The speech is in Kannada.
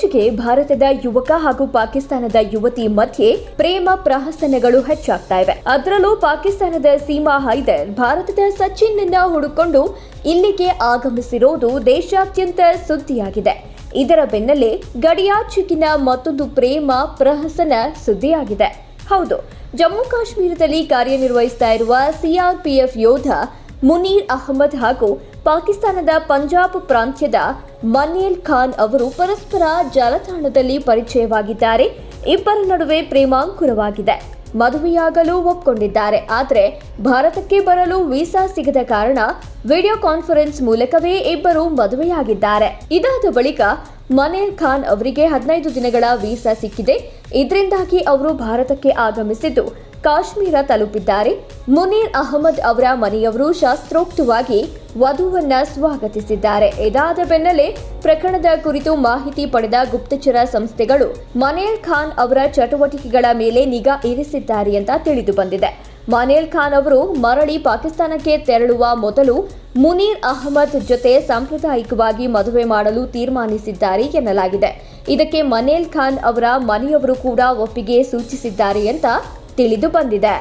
ಇತ್ತೀಚೆಗೆ ಭಾರತದ ಯುವಕ ಹಾಗೂ ಪಾಕಿಸ್ತಾನದ ಯುವತಿ ಮಧ್ಯೆ ಪ್ರೇಮ ಪ್ರಹಸನಗಳು ಹೆಚ್ಚಾಗ್ತಾ ಇವೆ. ಅದರಲ್ಲೂ ಪಾಕಿಸ್ತಾನದ ಸೀಮಾ ಹೈದರ್ ಭಾರತದ ಸಚಿನ್ ನಿಂದ ಹುಡುಕೊಂಡು ಇಲ್ಲಿಗೆ ಆಗಮಿಸಿರೋದು ದೇಶಾದ್ಯಂತ ಸುದ್ದಿಯಾಗಿದೆ. ಇದರ ಬೆನ್ನಲ್ಲೇ ಗಡಿಯಾಚೆಗಿನ ಮತ್ತೊಂದು ಪ್ರೇಮ ಪ್ರಹಸನ ಸುದ್ದಿಯಾಗಿದೆ. ಹೌದು, ಜಮ್ಮು ಕಾಶ್ಮೀರದಲ್ಲಿ ಕಾರ್ಯನಿರ್ವಹಿಸ್ತಾ ಇರುವ ಸಿಆರ್ಪಿಎಫ್ ಯೋಧ ಮುನೀರ್ ಅಹಮದ್ ಹಾಗೂ ಪಾಕಿಸ್ತಾನದ ಪಂಜಾಬ್ ಪ್ರಾಂತ್ಯದ ಮನೇಲ್ ಖಾನ್ ಅವರು ಪರಸ್ಪರ ಜಾಲತಾಣದಲ್ಲಿ ಪರಿಚಯವಾಗಿದ್ದಾರೆ. ಇಬ್ಬರ ನಡುವೆ ಪ್ರೇಮಾಂಕುರವಾಗಿದೆ. ಮದುವೆಯಾಗಲು ಒಪ್ಪಿಕೊಂಡಿದ್ದಾರೆ. ಆದರೆ ಭಾರತಕ್ಕೆ ಬರಲು ವೀಸಾ ಸಿಗದ ಕಾರಣ ವಿಡಿಯೋ ಕಾನ್ಫರೆನ್ಸ್ ಮೂಲಕವೇ ಇಬ್ಬರು ಮದುವೆಯಾಗಿದ್ದಾರೆ. ಇದಾದ ಬಳಿಕ ಮನೇಲ್ ಖಾನ್ ಅವರಿಗೆ 15 ದಿನಗಳ ವೀಸಾ ಸಿಕ್ಕಿದೆ. ಇದರಿಂದಾಗಿ ಅವರು ಭಾರತಕ್ಕೆ ಆಗಮಿಸಿದ್ದು ಕಾಶ್ಮೀರ ತಲುಪಿದ್ದಾರೆ. ಮುನೀರ್ ಅಹಮದ್ ಅವರ ಮನೆಯವರು ಶಾಸ್ತ್ರೋಕ್ತವಾಗಿ ವಧುವನ್ನ ಸ್ವಾಗತಿಸಿದ್ದಾರೆ. ಇದಾದ ಬೆನ್ನಲ್ಲೇ ಪ್ರಕರಣದ ಕುರಿತು ಮಾಹಿತಿ ಪಡೆದ ಗುಪ್ತಚರ ಸಂಸ್ಥೆಗಳು ಮನೇಲ್ ಖಾನ್ ಅವರ ಚಟುವಟಿಕೆಗಳ ಮೇಲೆ ನಿಗಾ ಇರಿಸಿದ್ದಾರೆ ಅಂತ ತಿಳಿದು ಬಂದಿದೆ. ಮನೇಲ್ ಖಾನ್ ಅವರು ಮರಳಿ ಪಾಕಿಸ್ತಾನಕ್ಕೆ ತೆರಳುವ ಮೊದಲು ಮುನೀರ್ ಅಹಮದ್ ಜೊತೆ ಸಾಂಪ್ರದಾಯಿಕವಾಗಿ ಮದುವೆ ಮಾಡಲು ತೀರ್ಮಾನಿಸಿದ್ದಾರೆ ಎನ್ನಲಾಗಿದೆ. ಇದಕ್ಕೆ ಮನೇಲ್ ಖಾನ್ ಅವರ ಮನೆಯವರು ಕೂಡ ಒಪ್ಪಿಗೆ ಸೂಚಿಸಿದ್ದಾರೆ ಅಂತ ತಿಳಿದು ಬಂದಿದೆ.